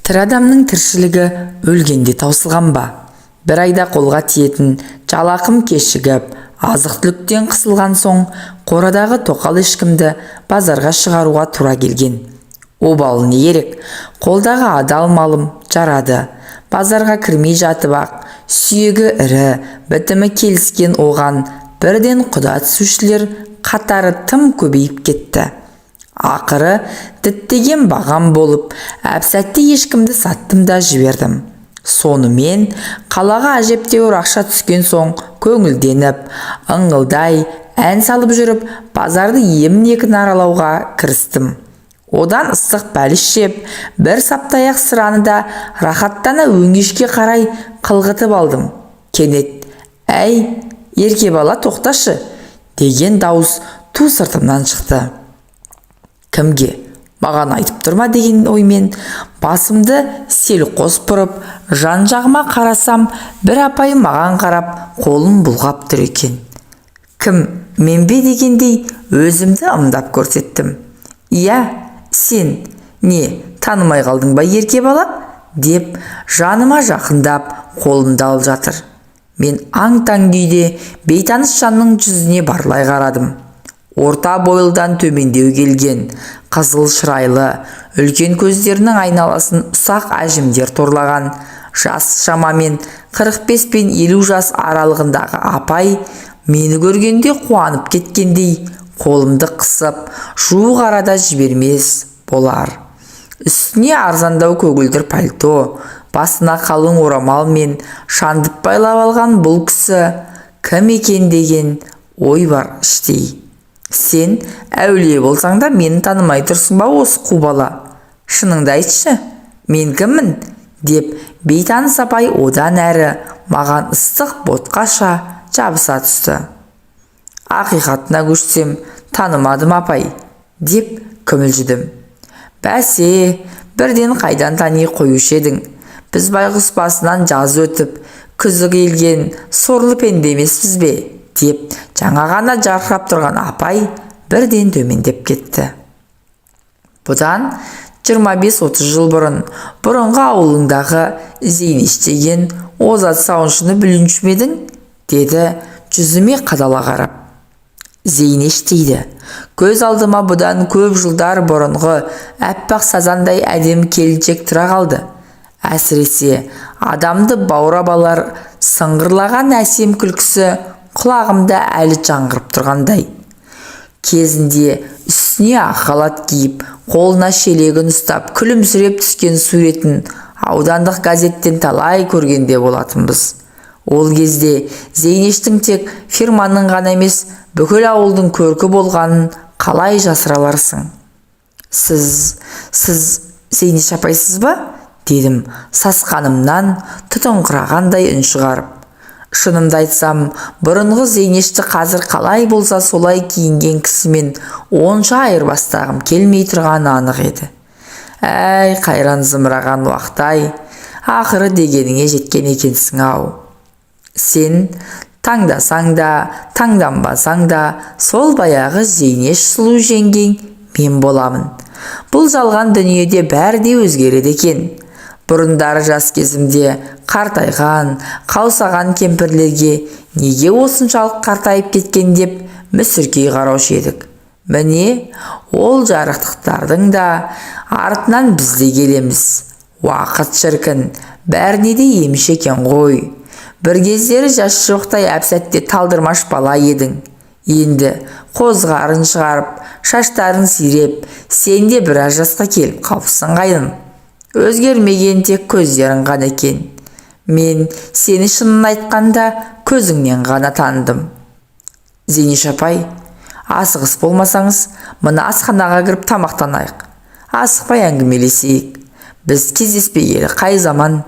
Тірі адамның тіршілігі өлгенде таусылған ба? Бір айда қолға тиетін жалақым кешігіп, азық-түліктен қысылған соң, қорадағы тоқал ешкімді базарға шығаруға тура келген. Обалы не керек? Қолдағы адал малым жарады. Базарға кірмей жатып ақ, сүйегі ірі, бітімі келіскен оған бірден құда түсушілер қатары тым көбейіп кетті. Ақыры діттеген бағам болып, әп-сәтте ешкімді саттым да жібердім. Сонымен қалаға әжептеуір ақша түскен соң көңілденіп, ыңғылдай ән салып жүріп, базарды емін-еркін аралауға кірістім. Одан ыстық бәліш жеп, бір саптаяқ сыраны да рахаттана өңешке қарай қылғытып алдым. Кенет, «Әй, ерке бала, тоқташы!» деген дауыс ту сыртымнан шықты. Кімге? Маған айтып тұрма деген оймен басымды селқос бұрып, жан-жағыма қарасам, бір апай маған қарап, қолын бұлғап тұр екен. «Кім, мен бе?» дегендей өзімді ымдап көрсеттім. «Иә, сен. Не, танымай қалдың ба, ерке бала?» деп жаныма жақындап қолымды алып жатыр. Мен аң-таң күйде бейтаныс жанның жүзіне барлай қарадым. Орта бойлыдан төмендеу келген, қызыл шырайлы, үлкен көздерінің айналасын ұсақ әжімдер торлаған, жас шамамен 45 пен 50 жас аралығындағы апай мені көргенде қуанып кеткендей, қолымды қысып, жуық арада жібермес болар. Үстіне арзандау көгілдір пальто, басына қалың орамал мен шандып байлап алған бұл кісі кім екен деген ой бар іштей. «Сен әулие болсаң да мені танымай тұрсың ба осы қу бала? Шыныңды айтшы, мен кіммін?» деп бейтаныс апай одан әрі маған ыстық ботқаша жабыса түсті. «Ақиқатына көшсем, танымадым апай» деп күмілжідім. «Бәсе, бірден қайдан тани қоюшы едің? Біз байғұс басынан жаз өтіп, күзі келген сорлы пенде емеспіз бе?» деп жаңа ғана жарқырап тұрған апай бірден төмендеп кетті. Бұдан 25-30 жыл бұрынғы ауылыңдағы Зейнеш деген озат сауыншыны білуші ме едің? Деді жүзіме қадала қарап. «Зейнеш дейді. Көз алдыма бұдан көп жылдар бұрынғы әппақ сазандай әдем келіншек тұра қалды. Әсіресе адамды баурап алар сыңғырлаған әсем күлкісі құлағымда әлі жаңғырып тұрғандай. Кезінде үстіне ақ халат киіп, қолына шелегін ұстап, күлімсіреп түскен суретін аудандық газеттен талай көргенде болатынбыз. Ол кезде Зейнештің тек фирманың ғана емес, бүкіл ауылдың көркі болғанын қалай жасыраларсың?» Сіз Зейнеш апайсыз ба?» дедім сасқанымнан тұтыңқырағандай үн шығарып. Шынымды айтсам, бұрынғы Зейнешті қазір қалай болса солай киінген кісімен онша айырбастағым келмей тұрғаны анық еді. «Әй, қайран зымыраған уақыт-ай, ақыры дегеніңе жеткен екенсің ау. Сен таңдасаң да, таңданбасаң да, сол баяғы Зейнеш сұлу жеңгең мен боламын. Бұл жалған дүниеде бәрі де өзгереді екен. Бұрындары жас кезімде қартайған, қаусаған кемпірлерге неге осыншалық қартайып кеткен деп мүсіркей қараушы едік. Міне, ол жарықтықтардың да артынан біз де келеміз. Уақыт шіркін, бәріне де еміш екен ғой. Бір кездері жас жоқтай әп-сәтте талдырмаш бала едің. Енді қозғарын шығарып, шаштарын сиреп, сен де біраз жасқа келіп қалыпсың қайдым. Өзгермеген тек көздерің ғана екен. Мен сені шынын айтқанда көзіңнен ғана таныдым. Зейнеш апай, асығыс болмасаңыз, мына асханаға кіріп тамақтанайық. Асықпай әңгімелесейік. Біз кездеспегелі қай заман,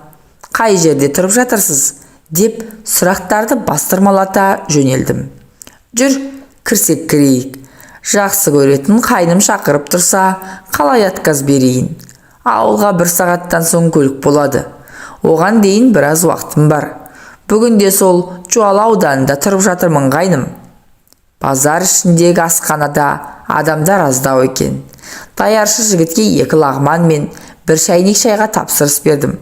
қай жерде тұрып жатырсыз? Деп сұрақтарды бастырмалата жөнелдім. Жүр, кірсек кірейік. Жақсы көретін қайным шақырып тұрса, қалай отказ берейін? Ауылға 1 сағаттан соң көлік болады. Оған дейін біраз уақытым бар. Бүгінде сол Жуалы ауданында тұрып жатырмын қайным. Базар ішіндегі асханада адамдар аздау екен. Даяршы жігітке 2 лағман мен бір шайнек шайға тапсырыс бердім.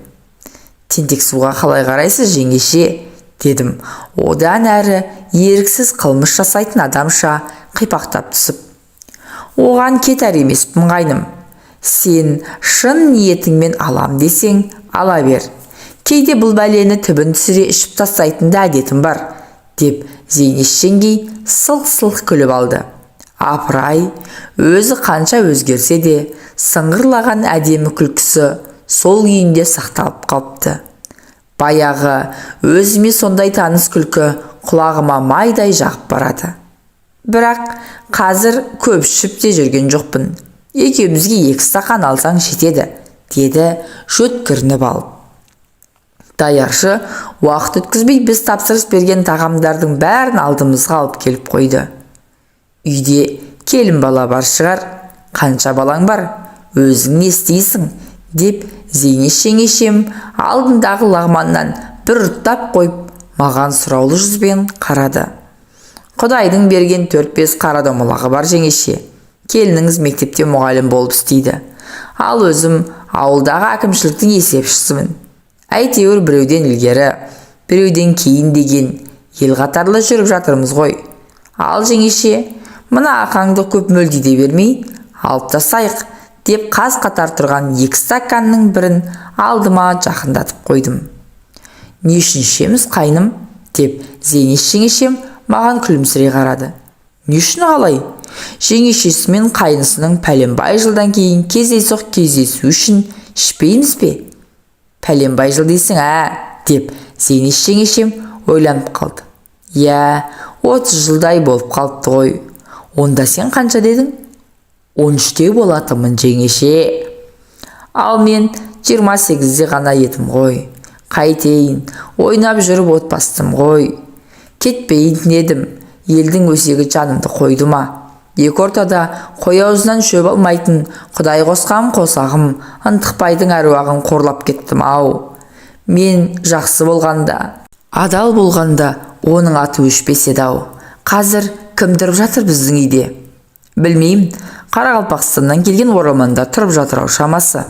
Тентек суға қалай қарайсыз, жеңеше? Дедім, одан әрі еріксіз қылмыс жасайтын адамша қипақтап түсіп. Оған кетер емеспін қайным. Сен шын ниетіңмен алам десең, ала бер. Кейде бұл бәлені түбін түсіре ішіп тастайтын да әдетім бар, деп Зейнеш жеңгей сылқ-сылқ күліп алды. Апырай, өзі қанша өзгерсе де, сыңғырлаған әдемі күлкісі сол күйінде сақталып қалыпты. Баяғы өзіме сондай таныс күлкі құлағыма майдай жағып барады. Бірақ қазір көп ішіп те жүрген жоқпын. Екеумізге 2 стақан алсаң жетеді, деді жөткірініп алып. Даяршы уақыт өткізбей біз тапсырыс берген тағамдардың бәрін алдымызға алып келіп қойды. Үйде келін бала бар шығар, қанша балаң бар, өзің не істейсің, деп Зейнеш жеңешем алдындағы лағманнан бір ұрттап қойып, маған сұраулы жүзбен қарады. Құдайдың берген 4-5 қара домалағы бар жеңеше. Келініңіз мектепте мұғалім болып істейді. Ал өзім ауылдағы әкімшіліктің есепшісімін. Әйтеуір біреуден ілгері, біреуден кейін деген ел қатарлы жүріп жатырмыз ғой. Ал жеңеше, мына ақаңды көп мөлдейде бермей, алып тастайық, деп қаз қатар тұрған 2 стаканның бірін алдыма жақындатып қойдым. Не үшін ішеміз қайным, деп Зейнеш жеңешем маған күлімсірей қарады. Не үшін қалай? Жеңешесі мен қайнысының пәленбай жылдан кейін кездейсоқ кездесу үшін ішпейміз бе? Пәленбай жыл дейсің, деп Зейнеш жеңешем ойланып қалды. 30 жылдай болып қалыпты ғой. Онда сен қанша дедің? 13-те болатымын жеңеше. Ал мен 28-де ғана едім ғой. Қайтейін, ойнап жүріп отбастым ғой. Кетпейін дедім, елдің өсегі жанымды қойды ма? Екі ортада қой аузынан шөп алмайтын Құдай қосқан қосағым ынтықбайдың әруағын қорлап кеттім ау. Мен жақсы болғанда, адал болғанда оның аты өшпес еді ау. Қазір кім тұрып жатыр біздің үйде? Білмеймін, Қарақалпақстаннан келген оралманда тұрып жатыр ау шамасы.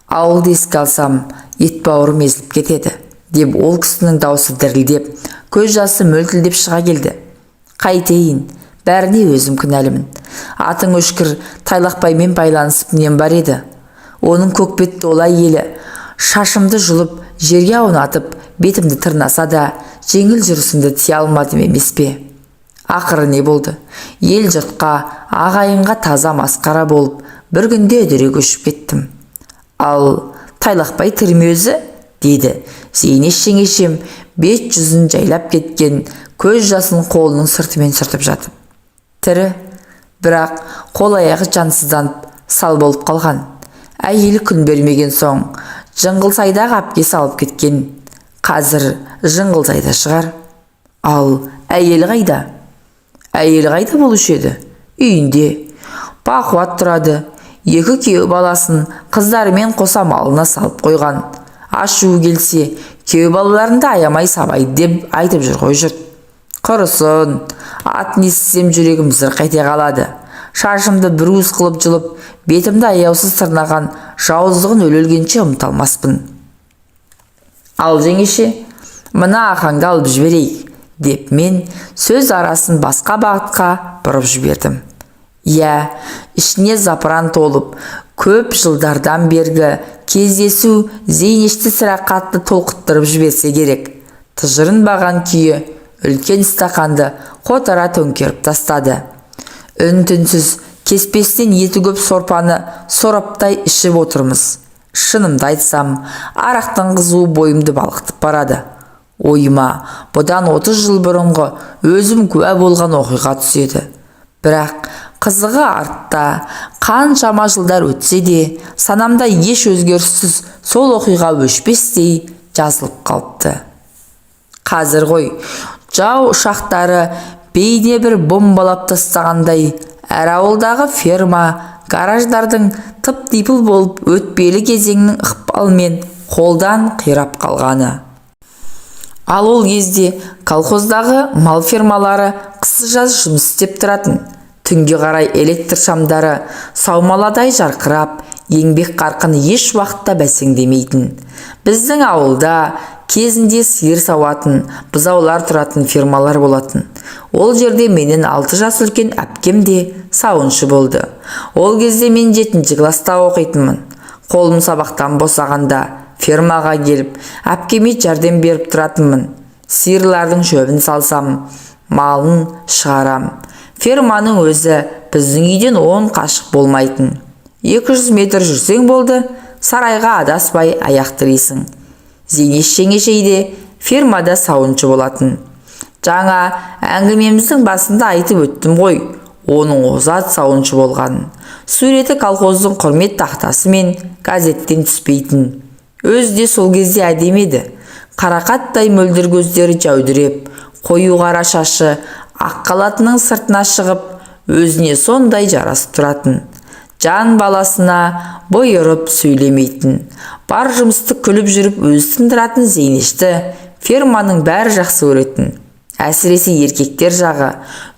Ауылды еске алсам, ет бауырым езіліп кетеді, деп ол кісінің даусы дірілдеп, көз жасы мөлтілдеп шыға келді. Қайтейін, бәріне өзім кінәлімін. Атың өшкір Тайлақбаймен байланысып нем бар еді. Оның көкбетті олай елі, шашымды жұлып, жерге аунатып, бетімді тырнаса да, жеңіл жүрісімді тия алмадым емес пе? Ақыры не болды? Ел жұртқа, ағайынға таза масқара болып, бір күнде үдере көшіп кеттім. Ал Тайлақбай тірі ме өзі? Деді Зейнеш жеңешем бет-жүзін жайлап кеткен көз жасын қолының сыртымен сүртіп жатып. Тірі, бірақ қол аяғы жансызданып сал болып қалған. Әйелі күн бермеген соң Жыңғылсайдағы әпкесі алып кеткен. Қазір Жыңғылсайда шығар. Ал әйелі қайда? Әйелі қайда болушы еді? Үйінде. Бақуат тұрады. 2 күйеу баласын қыздарымен қоса малына салып қойған. Ашуы келсе, күйеу балаларында аямай сабайды деп айтып жүр ғой жұрт. Құрысын, атын естісем жүрегім зырқ ете қалады. Шашымды бір уыс қылып жұлып, бетімді аяусыз тырнаған жауыздығын өлгенше ұмыталмаспын. Ал жеңеше, мына ақаңды алып жіберейік, деп мен сөз арасын басқа бағытқа бұрып жібердім. Ішіне запыран толып, көп жылдардан бергі кездесу Зейнешті сірә қатты толқыттырып жіберсе керек. Тыжырынбаған күйі үлкен стақанды қотара төңкеріп тастады. Үн-түнсіз кеспестен еті көп сорпаны сораптай ішіп отырмыз. Шынымды айтсам, арақтың қызуы бойымды балқытып барады. Ойыма бұдан 30 жыл бұрынғы өзім куә болған оқиға түседі. Бірақ қызығы артта, қаншама жылдар өтсе де, санамда еш өзгеріссіз сол оқиға өшпестей жазылып қалыпты. Қазір ғой, жау ұшақтары бейне бір бомбалап тастағандай, әр ауылдағы ферма, гараждардың тып-типыл болып өтпелі кезеңнің ықпалымен қолдан қирап қалғаны. Ал ол кезде колхоздағы мал фермалары қысы-жаз жұмыс істеп тұратын. Түнге қарай электр шамдары саумаладай жарқырап, еңбек қарқыны еш уақытта бәсеңдемейтін. Біздің ауылда кезінде сиыр сауатын, бұзаулар тұратын фермалар болатын. Ол жерде менен 6 жас үлкен әпкем де сауыншы болды. Ол кезде мен 7-ші класста оқитынмын. Қолым сабақтан босағанда фермаға келіп, әпкеме жәрдем беріп тұратынмын. Сиырлардың шөбін салсам, малын шығарам. Ферманың өзі біздің үйден 10 қашық болмайтын. 200 метр жүрсең болды, сарайға адаспай аяқ тірейсің. Зейнеш жеңешейде фермада сауыншы болатын. Жаңа әңгімеміздің басында айтып өттім ғой, оның озат сауыншы болғанын. Суреті колхоздың құрмет тақтасы мен газеттен түспейтін. Өзі де сол кезде әдемі еді. Қарақаттай мөлдір көздері жәудіреп, қою қара шашы ақ қалатының сыртына шығып, өзіне сондай жарасып тұратын. Жан баласына бұйырып сөйлемейтін. Бар жұмысты күліп жүріп өзі тындыратын Зейнешті ферманың бәрі жақсы көретін. Әсіресе еркектер жағы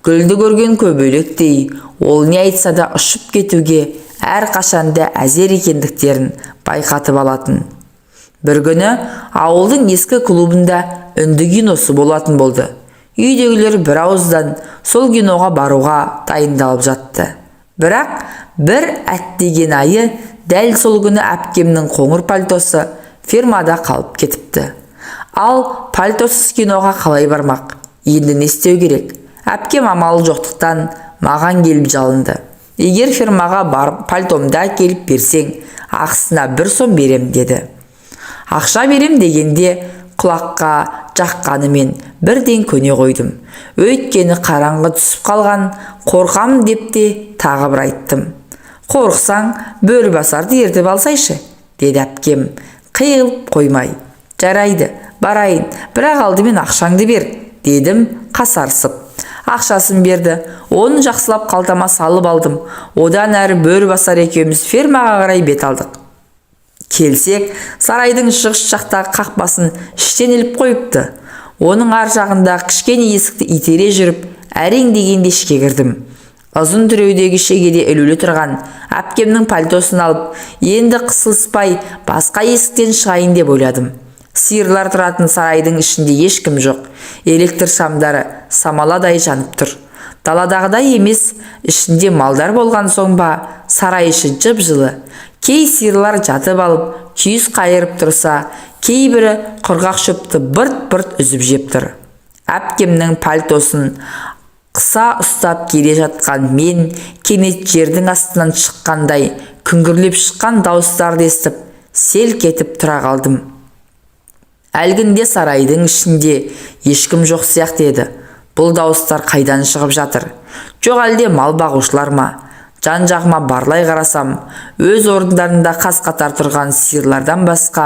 гүлді көрген көбелектей, ол не айтса да ұшып кетуге әрқашанда әзер екендіктерін байқатып алатын. Бір күні ауылдың ескі клубында үнді киносы болатын болды. Үйдегілер бір ауыздан сол киноға баруға дайындалып жатты. Бірақ бір әттеген айы дәл сол күні әпкемнің қоңыр пальтосы фермада қалып кетіпті. Ал пальтосыз киноға қалай бармақ? Енді не істеу керек? Әпкем амалы жоқтықтан маған келіп жалынды. Егер фермаға барып пальтомды әкеліп берсең, ақысына 1 сом берем деді. Ақша берем дегенде құлаққа жаққанымен бірден көне қойдым. Өйткені қараңғы түсіп қалған, қорқам деп те тағы бір айттым. Қорықсаң, бөрібасарды ертіп алсайшы, деді әпкем, қиылып қоймай. Жарайды, барайын, бірақ алдымен ақшаңды бер, дедім қасарсып. Ақшасын берді, оны жақсылап қалтама салып алдым. Одан әрі бөрібасар екеуміз фермаға қарай бет алдық. Келсек, сарайдың шығыс жақтағы қақпасын іштен іліп қойыпты. Оның ар жағында кішкене есікті итере жүріп, әрең дегенде ішке кірдім. Ұзын түреудегі шегеде ілулі тұрған әпкемнің пальтосын алып, енді қысылыспай басқа есіктен шығайын деп ойладым. Сиырлар тұратын сарайдың ішінде ешкім жоқ. Электр шамдары самаладай жанып тұр. Даладағыдай емес, ішінде малдар болған соң ба, сарай іші жып-жылы. Кей сиырлар жатып алып, күйіс қайырып тұрса, кейбірі құрғақ шөпті бырт-бырт үзіп жеп тұр. Әпкемнің пальтосын қыса ұстап келе жатқан мен кенет жердің астынан шыққандай күңгірлеп шыққан дауыстарды естіп, селк етіп тұра қалдым. Әлгінде сарайдың ішінде ешкім жоқ сияқты еді. Бұл дауыстар қайдан шығып жатыр? Жоқ әлде мал бағушылар ма? Жан-жағыма барлай қарасам, өз орындарында қас-қатар тұрған сиырлардан басқа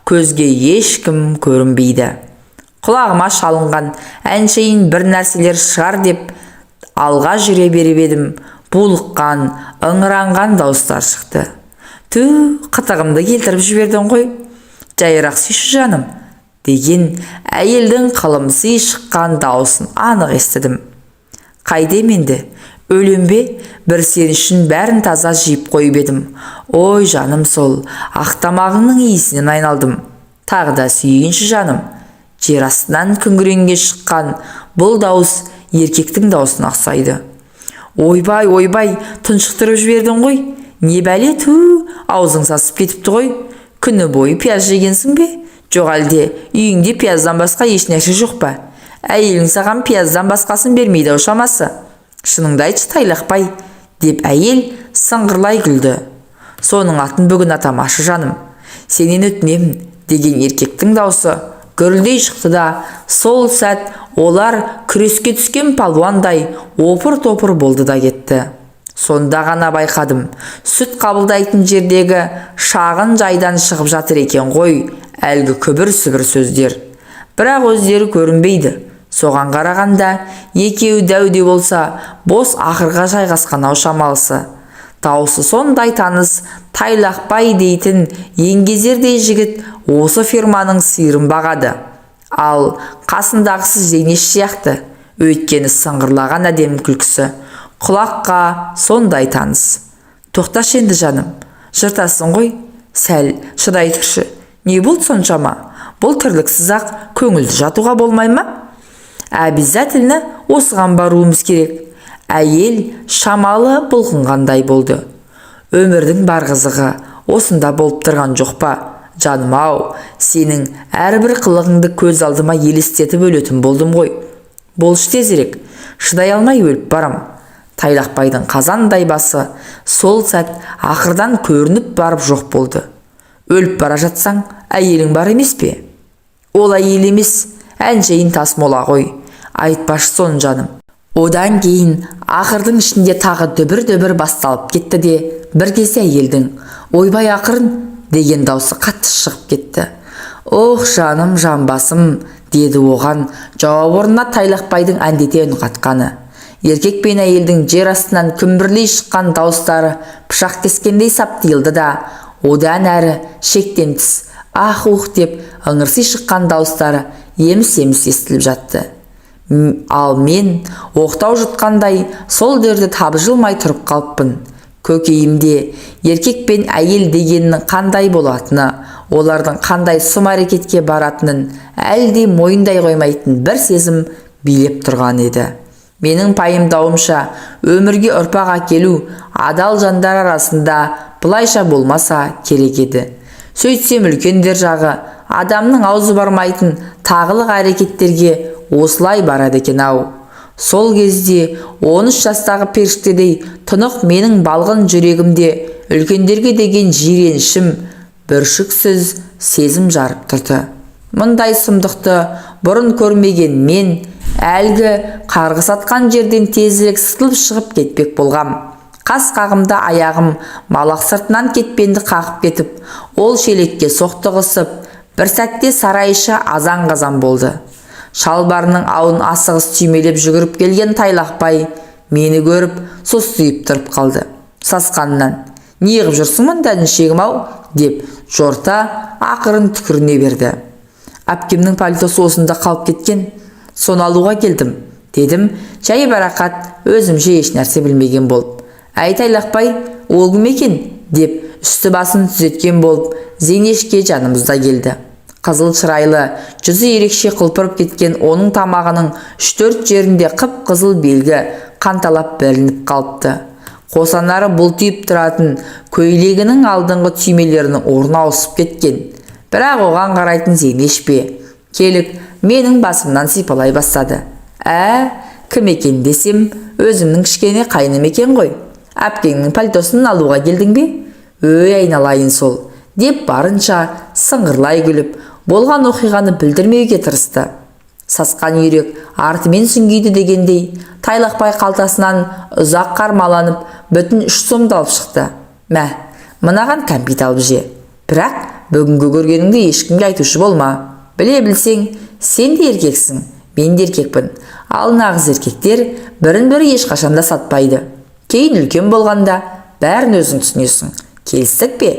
көзге ешкім көрінбейді. Құлағыма шалынған әншейін бір нәрселер шығар деп алға жүре беріп едім. Булыққан, ыңыранған дауыстар шықты. Ту, қытығымды келтіріп жібердің ғой. Жайырақ сүйші жаным, деген әйелдің қылымсый шыққан дауысын анық естідім. Қайдем енді? Өлем бе? Бір сен үшін бәрін таза жиып қойып едім. Ой жаным, сол ақтамағыңның иісінен айналдым. Тағы да сүйейінші жаным. Жер астынан күңіренге шыққан бұл дауыс еркектің даусына ұқсайды. Ойбай, ойбай, тұншықтырып жібердің ғой. Не бәле, ту, аузың сасып кетіпті ғой. Күні бойы пияз жегенсің бе? Жоқ әлде үйіңде пияздан басқа ешнәрсе жоқ па? Әйелің саған пияздан басқасын бермейді шамасы. Шыныңды айтшы тайлақпай, деп әйел сыңғырлай күлді. Соның атын бүгін атамашы жаным. Сенен өтінемін, деген еркектің даусы гүрілдей шықты да, сол сәт олар күреске түскен палуандай опыр-топыр болды да кетті. Сонда ғана байқадым, сүт қабылдайтын жердегі шағын жайдан шығып жатыр екен ғой әлгі күбір-сүбір сөздер. Бірақ өздері көрінбейді. Соған қарағанда екеуі дәуде болса, бос ақырға жайғасқан ау шамалысы. Дауысы сондай таныс, тайлақпай дейтін еңгезердей жігіт осы ферманың сиырын бағады. Ал қасындағысы Зейнеш сияқты, өйткені сыңғырлаған әдемі күлкісі құлаққа сондай таныс. Тоқташы енді жаным, Жыртасың ғой, сәл шыдай тұршы. Не болды соншама? Бұл тірліксіз-ақ көңілді жатуға болмай ма? Обязательно осыған баруымыз керек. Әйел шамалы бұлқынғандай болды. Өмірдің бар қызығы осында болып тұрған жоқ па? Жаным-ау, сенің әрбір қылығыңды көз алдыма елестетіп өлетін болдым ғой. Болшы тезірек, шыдай алмай өліп барам. Тайлақбайдың қазандай басы сол сәт ақырдан көрініп барып жоқ болды. Өліп бара жатсаң, әйелің бар емес пе? Ол әйел емес, әншейін тасмола ғой. Айтпашы соны, жаным. Одан кейін ақырдың ішінде тағы дүбір-дүбір басталып кетті де, бір кезде әйелдің ойбай ақырын деген даусы қатты шығып кетті. Ох, жаным, жанбасым, деді оған жауап орнына Тайлақбайдың әндете үн қатқаны. Еркек пен әйелдің жер астынан күмбірлей шыққан дауыстары пышақ кескендей саптиылды да, одан әрі шектен тыс ах-ух деп ыңырси шыққан дауыстары еміс-еміс естіліп жатты. Ал мен оқтау жұтқандай сол дерді табжылмай тұрып қалыппын. Көкейімде еркек пен әйел дегеннің қандай болатыны, олардың қандай сұм әрекетке баратынын әлде мойындай қоймайтын бір сезім билеп тұрған еді. Менің пайымдауымша, өмірге ұрпақ әкелу адал жандар арасында бұлайша болмаса керек еді. Сөйтсем үлкендер жағы адамның аузы бармайтын тағылық әрекеттерге осылай барады екен-ау. Сол кезде 13 жастағы періштедей тұнық менің балғын жүрегімде үлкендерге деген жиренішім бүршіксіз сезім жарып тұрды. Мұндай сұмдықты бұрын көрмеген мен әлгі қарғыс атқан жерден тезірек сытылып шығып кетпек болғам. Қас қағымда аяғым малақ сыртынан кетпенді қағып кетіп, ол шелекке соқтығысып, бір сәтте сарайша азан-қазан болды. Шалбарының ауын асығыс түймелеп жүгіріп келген Тайлақбай мені көріп состиып тұрып қалды. Сасқанынан, «Неғып жүрсің мұнда, інішегім-ау?» деп жорта ақырын түкіріне берді. «Әпкемнің пальтосы осында қалып кеткен, соны алуға келдім», дедім, жай барақат өзімше еш нәрсе білмеген болып. «Әй Тайлақбай, ол кім екен?» деп үсті басын түзеткен болып, Зейнешке жанымызда келді. Қызыл шырайлы, жүзі ерекше құлпырып кеткен оның тамағының 3-4 жерінде қып-қызыл белгі қанталап білініп қалыпты. Қосанары бұлтиып тұратын көйлегінің алдыңғы түймелерінің орны ауысып кеткен. Бірақ оған қарайтын Зейнеш пе? Келіп, менің басымнан сипалай бастады. Кім екен десем, өзімнің кішкене қайным екен ғой. Әпкеңнің пальтосын алуға келдің бе? Өй, айналайын сол, деп барынша сыңғырлай күліп, болған оқиғаны білдірмеуге тырысты. Сасқан үйрек артымен сүңгиді дегендей, Тайлақбай қалтасынан ұзақ қармаланып, бүтін 3 сомды алып шықты. «Мә, мынаған кәмпит алып же. Бірақ бүгінгі көргеніңді ешкімге айтушы болма. Біле білсең, сен де еркексің, мен де еркекпін. Ал нағыз еркектер бірін-бірі ешқашанда сатпайды. Кейін үлкен болғанда бәрін өзің түсінесің. Келістік пе?»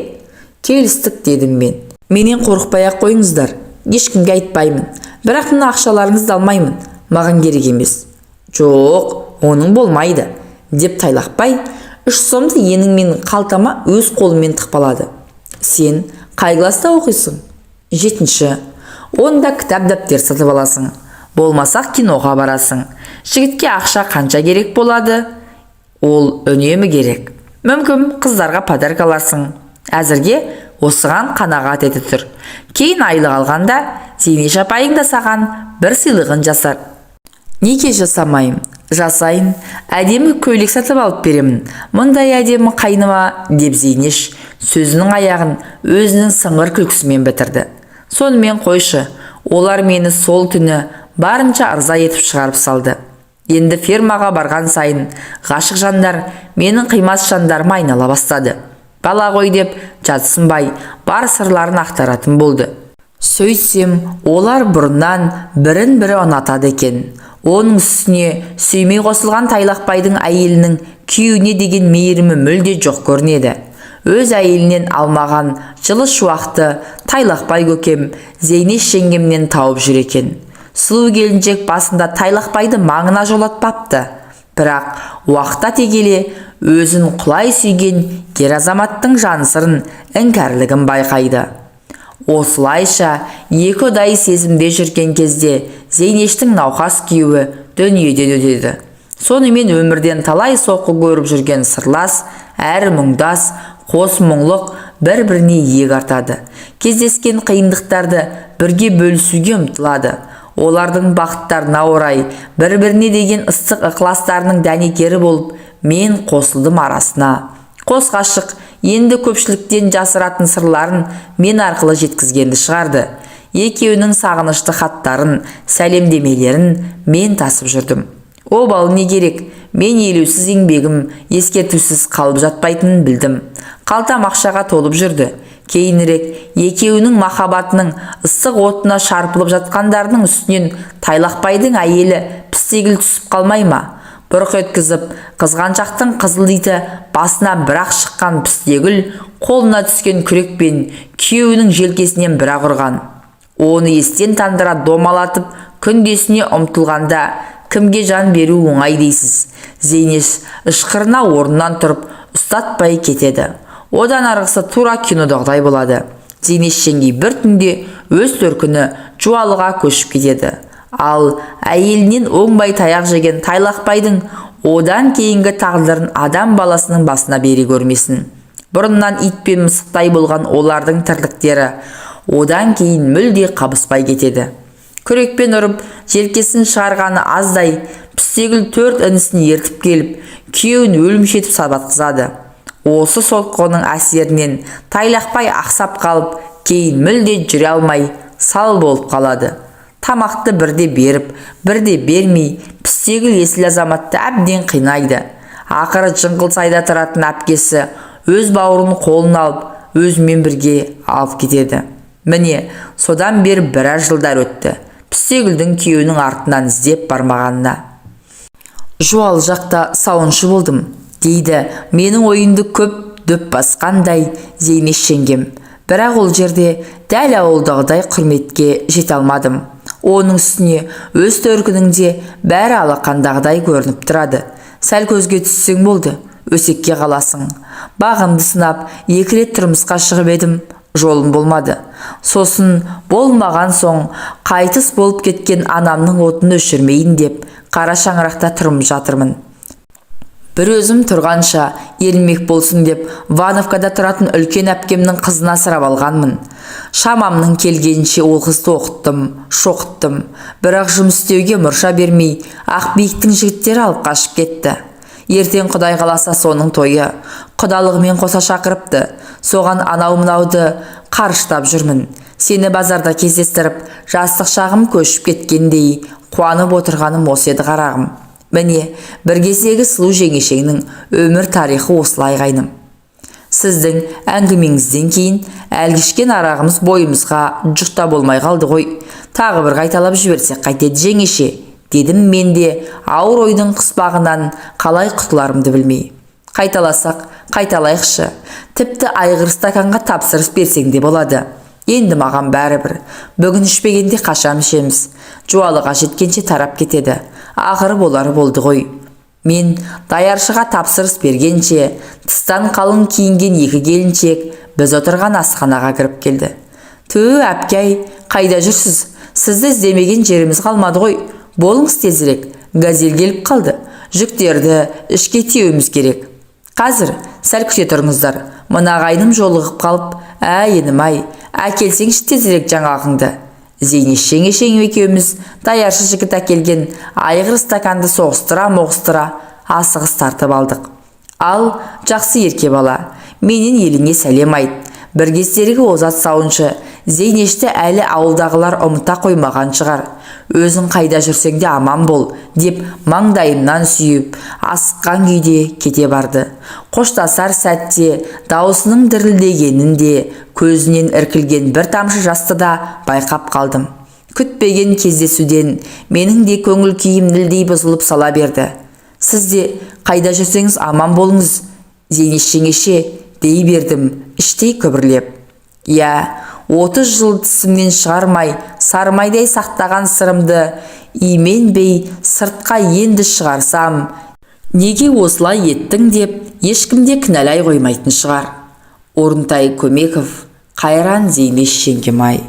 «Келістік», дедім мен. «Менен қорықпай-ақ қойыңыздар. Ешкімге айтпаймын. Бірақ мына ақшаларыңызды алмаймын. Маған керек емес». «Жоқ, оның болмайды», деп Тайлақбай 3 сомды енің менің қалтама өз қолымен тықпалады. «Сен қай класста оқисың?» «7-ші. Онда кітап дәптер сатып аласың. Болмасақ киноға барасың. Жігітке ақша қанша керек болады?» «Ол үнемі керек. Мүмкін қыздарға подарка аларсың. Әзірге осыған қанағат еті тұр. Кейін айлық алғанда Зейнеш апайың да саған бір сыйлығын жасар». «Неге жасамайым? Жасайын. Әдемі көйлек сатып алып беремін. Мұндай әдемі қайныма», деп Зейнеш сөзінің аяғын өзінің сыңғыр күлкісімен бітірді. «Сонымен қойшы, олар мені сол түні барынша ырза етіп шығарып салды. Енді фермаға барған сайын ғашық жандар менің қимас жандарыма айнала бастады. Бала ғой деп жатсынбай бар сырларын ақтаратын болды. Сөйтсем, олар бұрыннан бірін-бірі ұнатады екен. Оның үстіне сүймей қосылған Тайлақбайдың әйелінің күйеуіне деген мейірімі мүлде жоқ көрінеді. Өз әйелінен алмаған жылы шуақты Тайлақбай көкем Зейнеш жеңгемнен тауып жүр екен. Сұлу келіншек басында Тайлақбайды маңына жолатпапты. Бірақ уақытта тегеле өзін құлай сүйген ер азаматтың жан сырын іңкәрлігін байқайды. Осылайша екі ұдайы сезімде жүрген кезде Зейнештің науқас күйеуі дүниеден өтеді. Сонымен өмірден талай соққы көріп жүрген сырлас, әрі мұңдас, қос мұңлық бір-біріне иек артады. Кездескен қиындықтарды бірге бөлісуге ұмтылады. Олардың бақыттарына орай бір-біріне деген ыстық ықыластарының дәнекері болып, мен қосылдым арасына. Қос ғашық енді көпшіліктен жасыратын сырларын мен арқылы жеткізгенді шығарды. Екеуінің сағынышты хаттарын, сәлемдемелерін мен тасып жүрдім. Обалы не керек? Мен елеусіз еңбегім ескертусіз қалып жатпайтынын білдім. Қалтам ақшаға толып жүрді. Кейінірек екеуінің махаббатының ыстық отына шарпылып жатқандардың үстінен Тайлақбайдың әйелі пістегіл түсіп қалмай ма? Бұрқ еткізіп, қызғаншақтың қызыл иті басына бірақ шыққан пістегіл қолына түскен күрекпен күйеуінің желкесінен бірақ ұрған. Оны естен тандыра домалатып күндесіне ұмтылғанда кімге жан беру оңай дейсіз? Зейнеш ышқырына орнынан тұрып ұстатпай кетеді. Одан арғысы тура кинодағыдай болады. Зейнеш жеңгей бір түнде өз төркіні Жуалыға көшіп кетеді. Ал әйелінен оңбай таяқ жеген Тайлақбайдың одан кейінгі тағдырын адам баласының басына бере көрмесін. Бұрыннан ит пен мысықтай болған олардың тірліктері одан кейін мүлде қабыспай кетеді. Күрекпен ұрып, желкесін шығарғаны аздай, пістегіл 4 інісін ертіп келіп, күйеуін өлімшетіп сабатқызады. Осы соққының әсерінен Тайлақбай ақсап қалып, кейін мүлде жүре алмай, сал болып қалады. Тамақты бірде беріп, бірде бермей, пістегіл есіл азаматты әбден қинайды. Ақыры жыңғылсайда тұратын әпкесі өз бауырын қолын алып, өзімен бірге алып кетеді. Міне, содан бері біраз жылдар өтті. Пістегілдің күйеуінің артынан іздеп бармағанына. Жуалы жақта сауыншы болдым, дейді менің ойынды көп дөп басқандай Зейнеш жеңгем. Бірақ ол жерде дәл ауылдағыдай құрметке жете алмадым. Оның үстіне өз төркініңде бәрі алақандағыдай көрініп тұрады. Сәл көзге түссең болды, өсекке қаласың. Бағымды сынап, 2 рет тұрмысқа шығып едім, жолым болмады. Сосын болмаған соң қайтыс болып кеткен анамның отын өшірмейін деп қара шаңырақта тұрып жатырмын. Бір өзім тұрғанша ермек болсын деп Вановкада тұратын үлкен әпкемнің қызына асырап алғанмын. Шамамның келгенше ол қызды оқыттым, шоқыттым. Бірақ жұмыс істеуге мұрша бермей, Ақбиіктің жігіттері алып қашып кетті. Ертең Құдай қаласа соның тойы. Құдалығымен қоса шақырыпты. Соған анау-мынауды қарыштап жүрмін. Сені базарда кездестіріп, жастық шағым көшіп кеткендей қуанып отырғаным осы еді қарағым. Міне, бір кездегі сұлу жеңешеңнің өмір тарихы осылай қайным. Сіздің әңгімеңізден кейін әлгішкен арағымыз бойымызға жұқта болмай қалды ғой. Тағы бір қайталап жіберсек қайтеді жеңеше, дедім мен де ауыр ойдың қыспағынан қалай құтыларымды білмей. Қайталасақ, қайталайықшы. Тіпті айғыр стаканға тапсырыс берсең де болады. Енді маған бәрібір. Бүгін ішпегенде қашан ішеміз. Жуалыға жеткенше тарап кетеді. Ақыры болары болды ғой. Мен даяршыға тапсырыс бергенше, тыстан қалың киінген 2 келіншек біз отырған асханаға кіріп келді. Түу әпкей, қайда жүрсіз? Сізді іздемеген жеріміз қалмады ғой. Болыңыз тезірек, газель келіп қалды. Жүктерді ішке тиеуіміз керек. Қазір сәл күте тұрыңыздар. Мына ағайыным жолығып қалып, енім-ай, әкелсеңші тезірек жаңағыңды. Зейнеш жеңешең екеуміз даяршы жігіт әкелген айғыр стаканды соғыстыра-моғыстыра асығыс тартып алдық. Ал жақсы ерке бала, менен еліңе сәлем айт. Бір кездергі озат сауыншы Зейнешті әлі ауылдағылар ұмыта қоймаған шығар. Өзің қайда жүрсең де аман бол, деп маңдайымнан сүйіп, асыққан күйде кете барды. Қоштасар сәтте даусының дірілдегенін де, көзінен іркілген бір тамшы жасты да байқап қалдым. Күтпеген кездесуден менің де көңіл күйім нілдей бұзылып сала берді. Сіз де қайда жүрсеңіз аман болыңыз, Зейнеш жеңеше, дей бердім, іштей күбірлеп. 30 жыл тісімнен шығармай, сармайдай сақтаған сырымды именбей сыртқа енді шығарсам, неге осылай еттің деп ешкімде кінәлай қоймайтын шығар. Орынтай Көмеков, Қайран Зейнеш Шеңгемай.